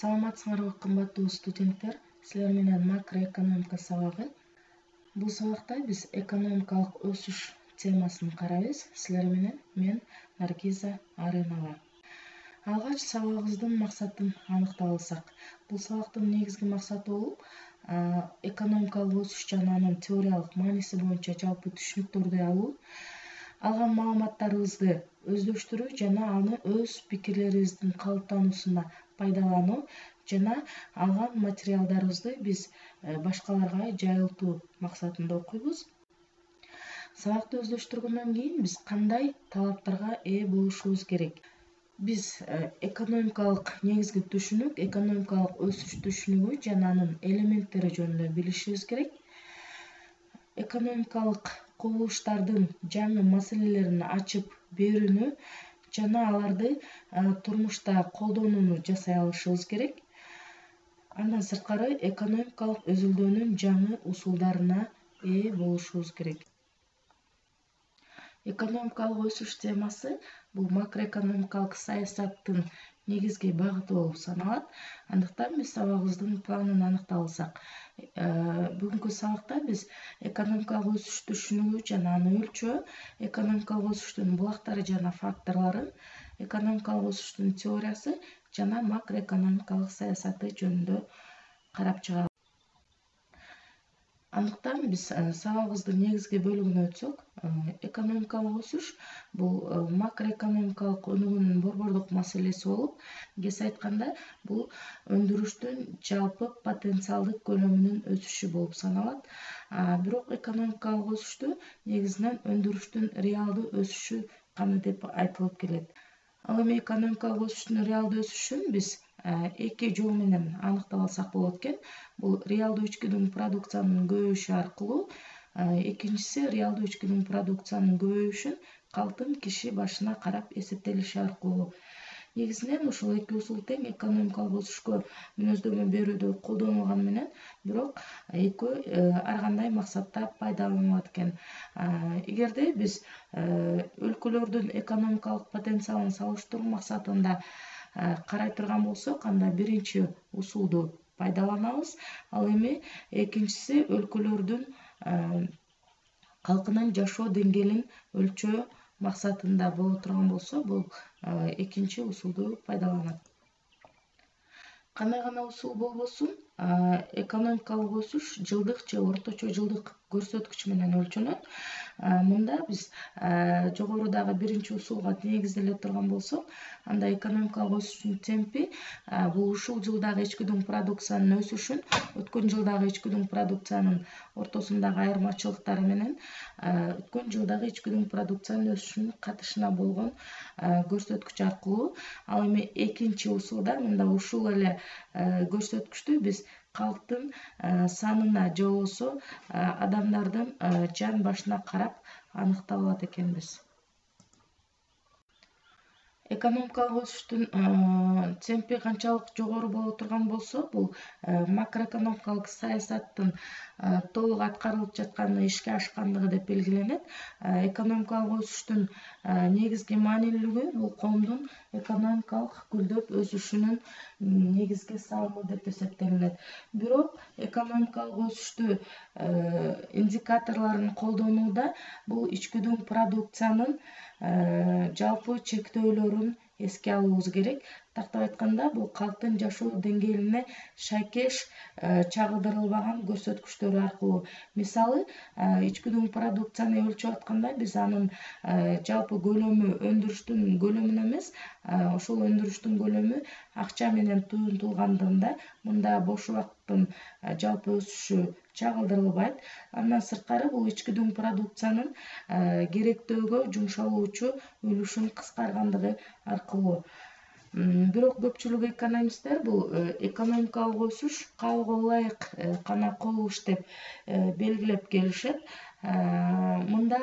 Саламатсыңарбы кымбаттуу студенттер, силер менен макроэкономика сабагы. Бул сабакта биз экономикалык өсүш темасын карайбыз. Силер менен мен Наргиза Арынова. Алгач сабагыбыздын максатын аныктап алсак, бул сабактын негизги максаты болуп экономикалык өсүш жана анын теориялык мааниси боюнча жалпы түшүнүктөрдү алуу, алган маалыматтарыбызды өздөштүрүү жана аны өз пикирлерибиздин калыптануусуна пайдалануу жана алган материалдарыбызды биз башкаларга жайылтуу максатында окуйбуз. Сабакты өздөштүргөндөн кийин биз кандай талаптарга ээ болушубуз керек? Биз экономикалык негизги түшүнүк, экономикалык өсүш түшүнүгү жана анын элементтери жөнүндө билишибиз керек. Экономикалык кубулуштардын жаңы маселелерин ачып берүүнү жана аларды турмушта колдонууну жасай алышыбыз керек. Андан сырткары экономикалык өзүлдөөнүн жаңы усулдарына ээ болушубуз керек. Экономикалык өсүш темасы бул макроэкономикалык саясаттын негизги багыты болуп саналат. Андыктан биз сабагыбыздын планын аныктап алсак, бүгүнкү сабакта биз экономикалык өсүш түшүнүгү жана аны өлчөө, экономикалык өсүштүн булактары жана факторлорун, экономикалык өсүштүн теориясы жана макроэкономикалык саясаты жөнүндө карап чыгабыз. Андыктан биз сабагыбыздын негизги бөлүгүнө өтсөк, экономикалык өсүш бул макроэкономикалык өнүгүүнүн борбордук маселеси болуп, кесе айтканда бул өндүрүштүн жалпы потенциалдык көлөмүнүн өсүшү болуп саналат. Бирок экономикалык өсүштү негизинен өндүрүштүн реалдуу өсүшү гана деп айтылып келет. Ал эми экономикалык өсүштүн реалдуу өсүшүн биз эки жол менен аныктап алсак болот экен. Бул реалдуу ички продукциянын көбөйүшү аркылуу, экинчиси реалдуу ички продукциянын көбөйүшүн калтын киши башына карап эсептелиши аркылуу. Негизинен ушул эки усул тең экономикалык өсүшкө мүнөздөмө берүүдө колдонулганы менен, бирок экөө ар кандай максатта пайдаланылат экен. Эгерде биз өлкөлөрдүн экономикалык потенциалын салыштыруу максатында карай турган болсок, анда биринчи усулду пайдаланабыз. Ал эми экинчиси өлкөлөрдүн калкынын жашоо деңгээлин өлчөө максатында боло турган болсо, бул экинчи усулду пайдаланат. Кандай гана усул болбосун, экономикалык өсүш жылдык же орточо жылдык көрсөткүч менен өлчөнөт. Мында биз жогорудагы биринчи усулга негизделе турган болсок, анда экономикалык өсүштүн темпи бул ушул жылдагы ички продукциянын өсүшүн өткөн жылдагы ички продукциянын ортосундагы айырмачылыктары менен өткөн жылдагы ички продукциянын өсүшүнүн катышына болгон көрсөткүч аркылуу. Ал эми экинчи усулда мында ушул эле көрсөткүчтү биз калктын санына же болбосо адамдардын жан башына карап аныктап алат экенбиз. Экономикалык өсүштүн темпи канчалык жогору боло турган болсо, бул макроэкономикалык саясаттын толук аткарылып жатканы, ишке ашкандыгы деп белгиленет. Экономикалык өсүштүн негизги маанилүүлүгү бул коомдун экономикалык гүлдөп өсүшүнүн негизги салымы деп эсептелинет. Бирок экономикалык өсүштү индикаторлорун колдонууда бул ички продукциянын жалпы чектөөлөрүн эске алуубуз керек. Тактап айтканда, бул калктын жашоо деңгээлине шайкеш чагылдырылбаган көрсөткүчтөр аркылуу. Мисалы, ички продукцияны өлчөп атканда биз анын жалпы көлөмү, өндүрүштүн көлөмүн эмес, ошол өндүрүштүн көлөмү акча менен туюнтулгандыгында мында бош убакыттын жалпы өсүшү чагылдырылбайт. Андан сырткары бул ички продукциянын керектөөгө жумшалуучу үлүшүн кыскаргандыгы аркылуу. Бирок көпчүлүк экономисттер бул экономикалык өсүш кабылга ылайык гана кубулуш деп белгилеп келишет. Мында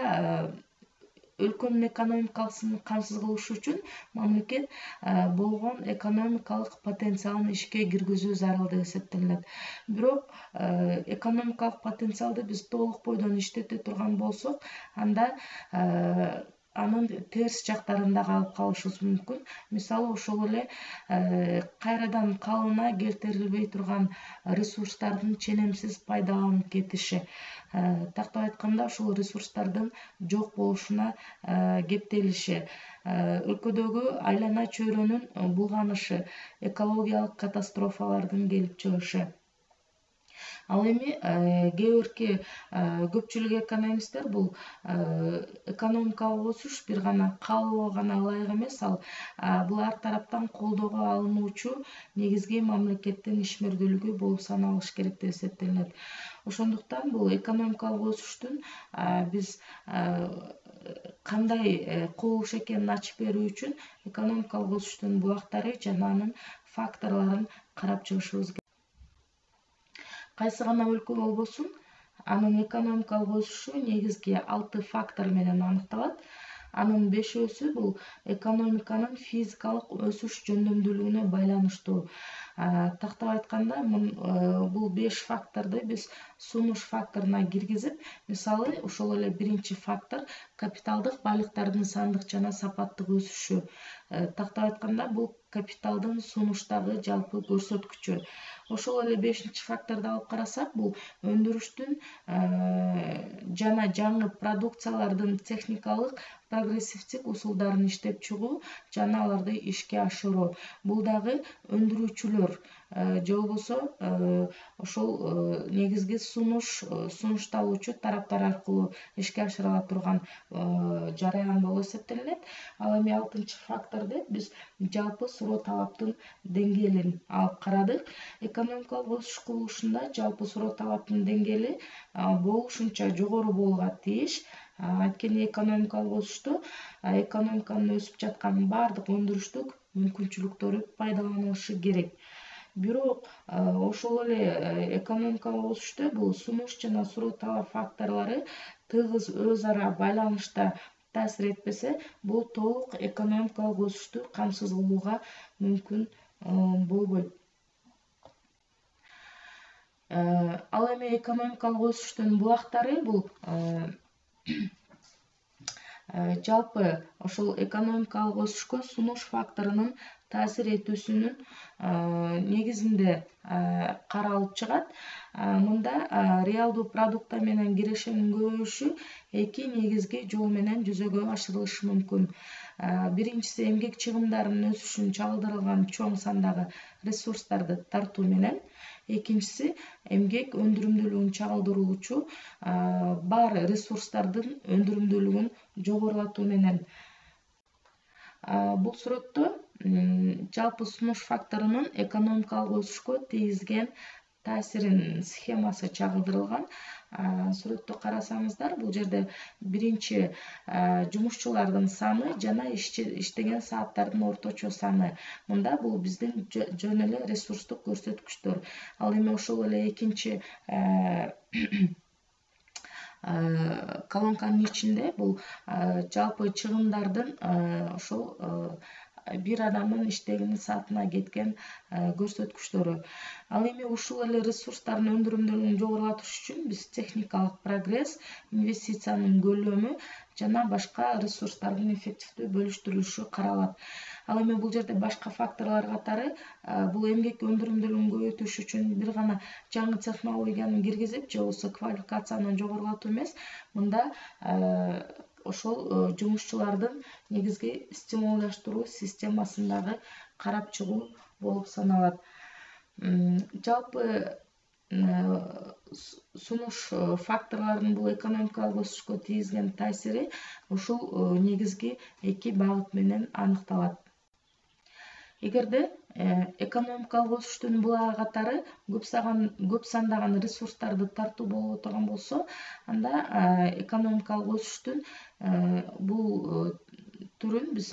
өлкөнүн экономикасын камсыз кылыш үчүн мамлекет болгон экономикалык потенциалын ишке киргизүү зарыл деп эсептелинет. Бирок экономикалык потенциалды биз толук бойдон иштете турган болсок, анда анын терс жактарын да алып калышыбыз мүмкүн. Мисалы ошол эле кайрадан калыбына келтирилбей турган ресурстардын ченемсиз пайдаланып кетиши, тактап айтканда ошол ресурстардын жок болушуна кептелиши, өлкөдөгү айлана чөйрөнүн булганышы, экологиялык катастрофалардын келип чыгышы. Ал эми кээ бирки көпчүлүк экономисттер бул экономикалык өсүш бир гана каалоого гана ылайык эмес, ал бул ар тараптан колдоого алынуучу негизги мамлекеттин ишмердүүлүгү болуп саналыш керек деп эсептелинет. Ошондуктан бул экономикалык өсүштүн биз кандай кубулуш экенин ачып берүү үчүн экономикалык өсүштүн булактары жана анын факторлорун карап чыгышыбыз керек. Кайсы гана өлкө болбосун, анын экономикалык өсүшү негизги 6 фактор менен аныкталат. Анын 5өөсү бул экономиканын физикалык өсүш жөндөмдүүлүгүнө байланыштуу. Тактап айтканда, бул 5 факторду биз сунуш факторуна киргизип, мисалы, ошол эле биринчи фактор капиталдык байлыктардын сандык жана сапаттык өсүшү. Тактап айтканда, бул капиталдын сунуштагы жалпы көрсөткүчү. Ошол эле 5-чи факторду алып карасак, бул өндүрүштүн жана жаңы продукциялардын техникалык прогрессивдик усулдарын иштеп чыгуу жана аларды ишке ашыруу. Бул дагы өндүрүүчүлөр же болбосо ошол негизги сунушталуучу тараптар аркылуу ишке ашырыла турган жараян болуп эсептелинет. Ал эми 6-чы факторду биз жалпы суроо талаптын деңгээлин алып карадык. Экономикалык өсүш кубулушунда жалпы суроо талаптын деңгээли болушунча жогору болууга тийиш. Анткени экономикалык өсүштө экономиканын өсүп жаткан баардык өндүрүштүк мүмкүнчүлүктөрү пайдаланылышы керек. Бирок ошол эле экономикалык өсүштө бул сунуш жана суроо талап факторлору тыгыз өз ара байланышта таасир этпесе, бул толук экономикалык өсүштү камсыз кылууга мүмкүн болбойт. Ал эми экономикалык өсүштүн булактары бул жалпы ошол экономикалык өсүшкө сунуш факторунун таасир этүүсүнүн негизинде каралып чыгат. Мында реалдуу продукта менен кирешенин көбөйүшү 2 негизги жол менен жүзөгө ашырылышы мүмкүн. Биринчиси эмгек чыгымдарынын өсүшүн чагылдырылган чоң сандагы ресурстарды тартуу менен, экинчиси эмгек өндүрүмдүүлүгүн чагылдыруучу бар ресурстардын өндүрүмдүүлүгүн жогорулатуу менен. Бул сүрөттө жалпы сунуш факторунун экономикалык өсүшкө тийгизген таасиринин схемасы чагылдырылган. Сүрөттү карасаңыздар, бул жерде биринчи жумушчулардын саны жана иштеген сааттардын орточо саны. Мында бул биздин жөн эле ресурстук көрсөткүчтөр. Ал эми ошол эле экинчи колонканын ичинде бул жалпы чыгымдардын ошол бир адамдын иштеген саатына кеткен көрсөткүчтөрү. Ал эми ушул эле ресурстардын өндүрүмдүүлүгүн жогорулатыш үчүн биз техникалык прогресс, инвестициянын көлөмү жана башка ресурстардын эффективдүү бөлүштүрүлүшү каралат. Ал эми бул жерде башка факторлор катары бул эмгек өндүрүмдүүлүгүн көбөйтүш үчүн бир гана жаңы технологияны киргизип же болбосо квалификацияны жогорулатуу эмес, мында ошол жумушчулардын негизги стимулдаштыруу системасын дагы карап чыгуу болуп саналат. Жалпы сунуш факторлорунун бул экономикалык өсүшкө тийгизген таасири ушул негизги 2 багыт менен аныкталат. Эгерде экономикалык өсүштүн булагы катары көп сандаган ресурстарды тартуу болуп турган болсо, анда экономикалык өсүштүн бул түрүн биз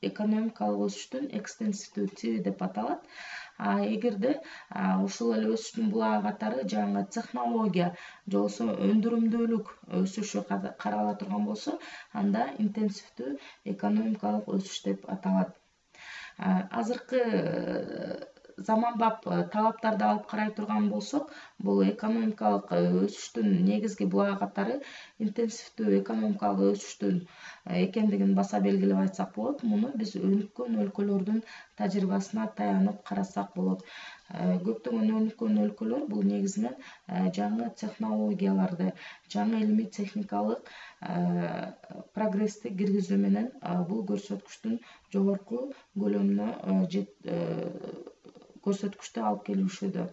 экономикалык өсүштүн экстенсивдүү тиби деп аталат. Эгерде ушул эле өсүштүн булагы катары жаңы технология же болбосо өндүрүмдүүлүк өсүшү карала турган болсо, анда интенсивдүү экономикалык өсүш деп аталат. Азыркы заманбап талаптарды алып карай турган болсок, бул экономикалык өсүштүн негизги буга катары интенсивдүү экономикалык өсүштүн экендигин баса белгилеп айтсак болот. Муну биз өнүккөн өлкөлөрдүн тажрыйбасына таянып карасак болот. Көптөгөн өнүккөн өлкөлөр бул негизинен жаңы технологияларды, жаңы илимий техникалык прогрессти киргизүү менен бул көрсөткүчтүн жогорку көлөмүнө көрсөткүчтү алып келишүүдө.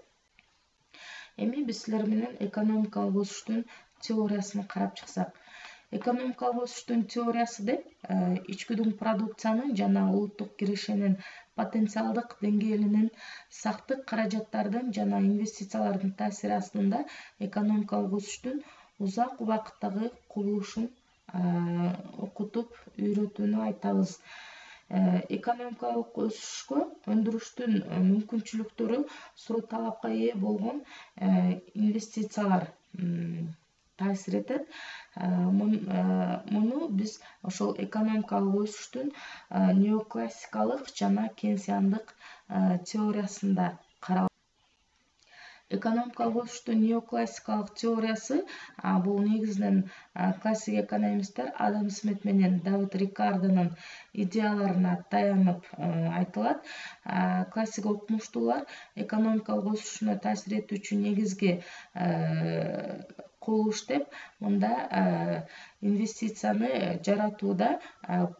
Эми биз силер менен экономикалык өсүштүн теориясын карап чыксак. Экономикалык өсүштүн теориясы деп ичкүдүн продукциянын жана улуттук кирешенин потенциалдык деңгээлинин, сактык каражаттардын жана инвестициялардын таасири астында экономикалык өсүштүн узак убакыттагы курулушун окутуп үйрөтүүнү айтабыз. Экономикалык өсүшкө өндүрүштүн мүмкүнчүлүктөрү суроо талапка ээ болгон инвестициялар таасир этет. Муну биз ошол экономикалык өсүштүн неоклассикалык жана кейнсиандык теориясында каралат. Экономикалык өсүштүн неоклассикалык теориясы бул негизинен классик экономисттер Адам Смит менен Давид Рикардонун идеяларына таянып айтылат. Классик окумуштуулар экономикалык өсүшүнө таасир этүүчү негизги кубулуш деп мында инвестицияны жаратууда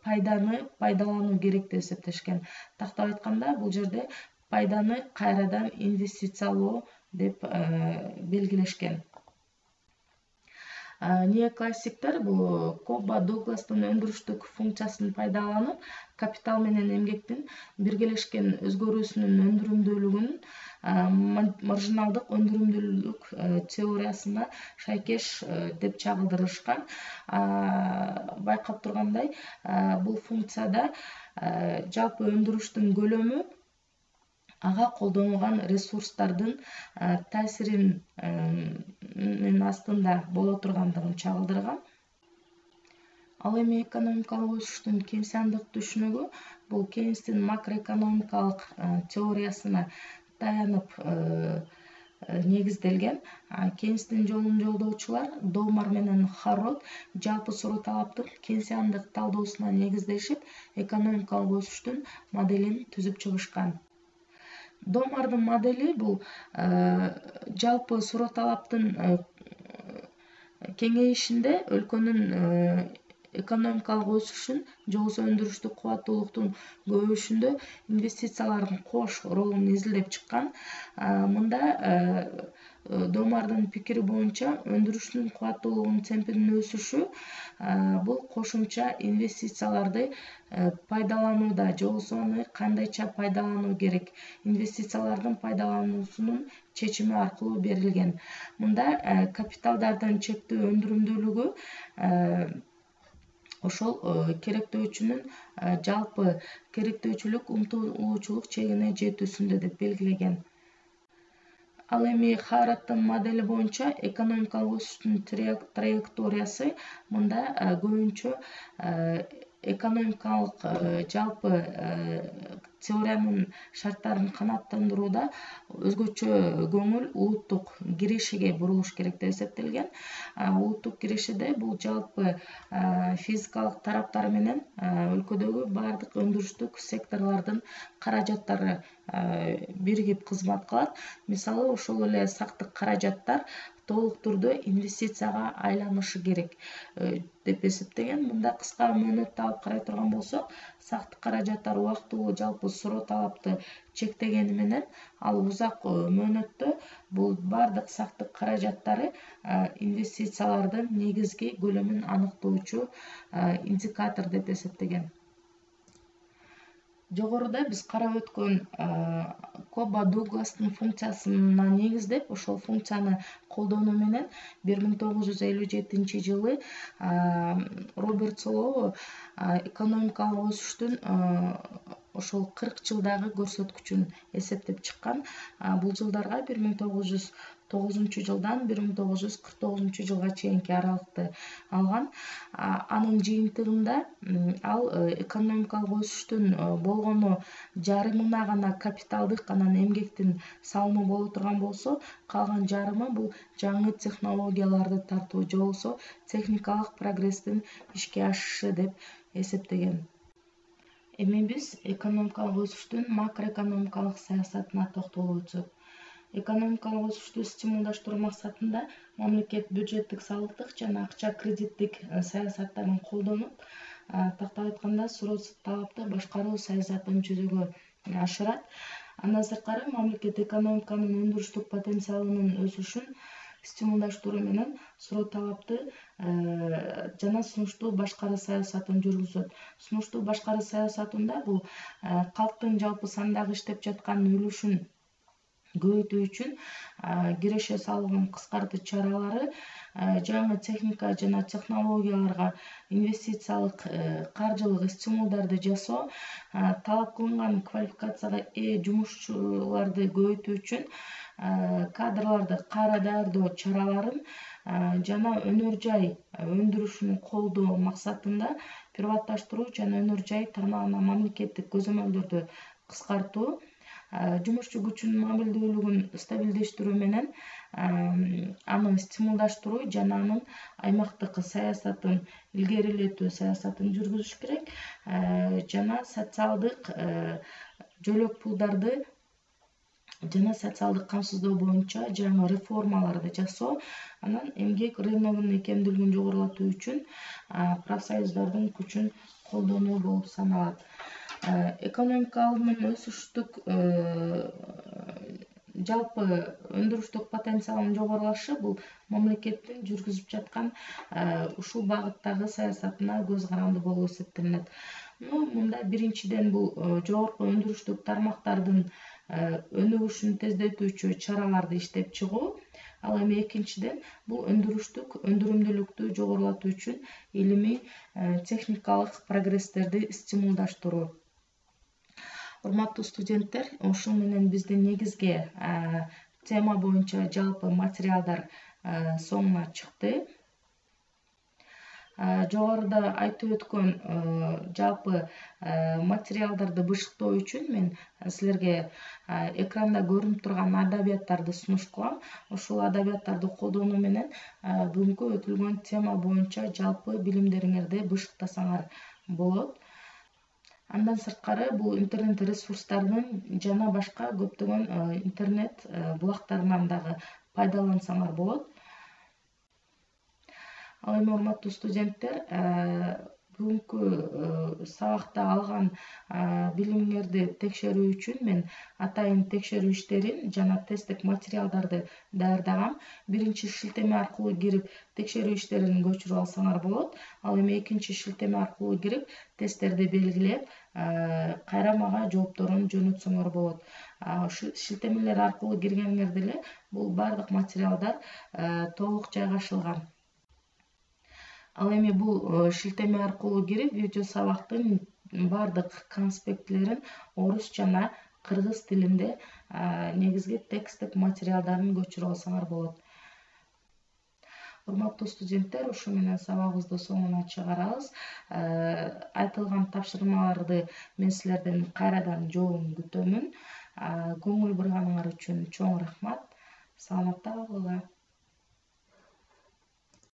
пайданы пайдалануу керек деп эсептешкен. Тактап айтканда, бул жерде пайданы кайрадан инвестициялоо деп белгилешкен. Неоклассиктер бул Кобба Дугластын өндүрүштүк функциясын пайдаланып, капитал менен эмгектин биргелешкен өзгөрүүсүнүн өндүрүмдүүлүгүн маржиналдык өндүрүмдүүлүк теориясына шайкеш деп чагылдырышкан. Байкап тургандай, бул функцияда жалпы өндүрүштүн көлөмү ага колдонулган ресурстардын таасиринин астында боло тургандыгын чагылдырган. Ал эми экономикалык өсүштүн кейнсиандык түшүнүгү бул Кейнстин макроэкономикалык теориясына таянып негизделген. Кейнстин жолун жолдоочулар Домар менен Харрод жалпы суроо талаптын кейнсиандык талдоосуна негизделишип, экономикалык өсүштүн моделин түзүп чыгышкан. Домардын модели бул жалпы суроо талаптын кеңейишинде өлкөнүн экономикалык өсүшүн же болбосо өндүрүштүк кубаттуулуктун көбөйүшүндө инвестициялардын кош ролун изилдеп чыккан. Мында Домардын пикири боюнча өндүрүштүн кубаттуулугунун темпинин өсүшү бул кошумча инвестицияларды пайдаланууда же болбосо аны кандайча пайдалануу керек, инвестициялардын пайдалануусунун чечими аркылуу берилген. Мында капиталдардын чектүү өндүрүмдүүлүгү ошол керектөөчүнүн жалпы керектөөчүлүк умтулуучулук чегине жетүүсүндө деп белгилеген. Ал эми Харроддун модели боюнча экономикалык өсүштүн траекториясы мында көбүнчө экономикалык жалпы теориянын шарттарын канааттандырууда өзгөчө көңүл улуттук кирешеге бурулуш керек деп эсептелген. Улуттук кирешеде бул жалпы физикалык тараптар менен өлкөдөгү баардык өндүрүштүк секторлордун каражаттары биригип кызмат кылат. Мисалы, ошол эле сактык каражаттар толук түрдө инвестицияга айланышы керек деп эсептеген. Мында кыска мөөнөттө алып карай турган болсок, сактык каражаттар убактылуу жалпы суроо талапты чектегени менен, ал узак мөөнөттө бул баардык сактык каражаттары инвестициялардын негизги көлөмүн аныктоочу индикатор деп эсептеген. Жогоруда биз карап өткөн Кобба Дугластын функциясына негиздеп, ошол функцияны колдонуу менен 1957-жылы Роберт Солово экономикалык өсүштүн ошол 40 жылдагы көрсөткүчүн эсептеп чыккан. Бул жылдарга 1990 жылдан 1949 жылга чейинки аралыкты алган. Анын жыйынтыгында ал экономикалык өсүштүн болгону жарымына гана капиталдык анан эмгектин салымы боло турган болсо, калган жарымы бул жаңы технологияларды тартуу же болбосо техникалык прогресстин ишке ашышы деп эсептеген. Эми биз экономикалык өсүштүн макроэкономикалык саясатына токтолуп өтсөк. Экономикалык өсүштү стимулдаштыруу максатында мамлекет бюджеттик, салыктык жана акча кредиттик саясаттарын колдонуп, тактап айтканда суроо талапты башкаруу саясатын жүзөгө ашырат. Андан сырткары мамлекет экономиканын өндүрүштүк потенциалынын өсүшүн стимулдаштыруу менен суроо талапты жана сунуштуу башкаруу саясатын жүргүзөт. Сунуштуу башкаруу саясатында бул калктын жалпы сандагы иштеп жаткан үлүшүн көбөйтүү үчүн киреше салыгын кыскартуу чаралары, жаңы техника жана технологияларга инвестициялык каржылык стимулдарды жасоо, талап кылынган квалификацияга ээ жумушчуларды көбөйтүү үчүн кадрларды кайра даярдоо чараларын жана өнөр жай өндүрүшүн колдоо максатында приватташтыруу жана өнөр жай тармагына мамлекеттик көзөмөлдөрдү кыскартуу, жумушчу күчүнүн мамилдүүлүгүн стабилдештирүү менен аны стимулдаштыруу жана анын аймактык саясатын илгерилетүү саясатын жүргүзүш керек, жана социалдык жөлөк пулдарды жана социалдык камсыздоо боюнча жаңы реформаларды жасоо, анан эмгек рыногунун икемдүүлүгүн жогорулатуу үчүн профсоюздардын күчүн колдонуу болуп саналат. Экономиканын өсүштүк жалпы өндүрүштүк потенциалынын жогорулашы бул мамлекеттин жүргүзүп жаткан ушул багыттагы саясатына көз каранды болуп эсептелинет. Мында биринчиден бул жогорку өндүрүштүк тармактардын өнүгүшүн тездетүүчү чараларды иштеп чыгуу, ал эми экинчиден бул өндүрүштүк өндүрүмдүүлүктү жогорулатуу үчүн илимий техникалык прогресстерди стимулдаштыруу. Урматтуу студенттер, ушул менен биздин негизги тема боюнча жалпы материалдар соңуна чыкты. Жогоруда айтып өткөн жалпы материалдарды бышыктоо үчүн мен силерге экранда көрүнүп турган адабияттарды сунуш кылам. Ушул адабияттарды колдонуу менен бүгүнкү өтүлгөн тема боюнча жалпы билимдериңерди бышыктасаңар болот. Андан сырткары бул интернет ресурстарынын жана башка көптөгөн интернет булактарынан дагы пайдалансаңар болот. Ал эми урматтуу студенттер, бүгүнкү сабакта алган билимиңерди текшерүү үчүн мен атайын текшерүү иштерин жана тесттик материалдарды даярдагам. Биринчи шилтеме аркылуу кирип текшерүү иштерин көчүрүп алсаңар болот. Ал эми экинчи шилтеме аркылуу кирип тесттерди белгилеп, кайра мага жоопторун жөнөтсөңөр болот. Шилтемелер аркылуу киргениңерде эле бул бардык материалдар толук жайгашылган. Ал эми бул шилтеме аркылуу кирип видео сабактын бардык конспектилерин орус жана кыргыз тилинде негизги тексттик материалдарын көчүрүп алсаңар болот. Урматтуу студенттер, ушу менен сабагыбызды соңуна чыгарабыз. Айтылган тапшырмаларды мен силерден кайрадан жообун күтөмүн. Көңүл бурганыңар үчүн чоң рахмат. Саламатта калгыла.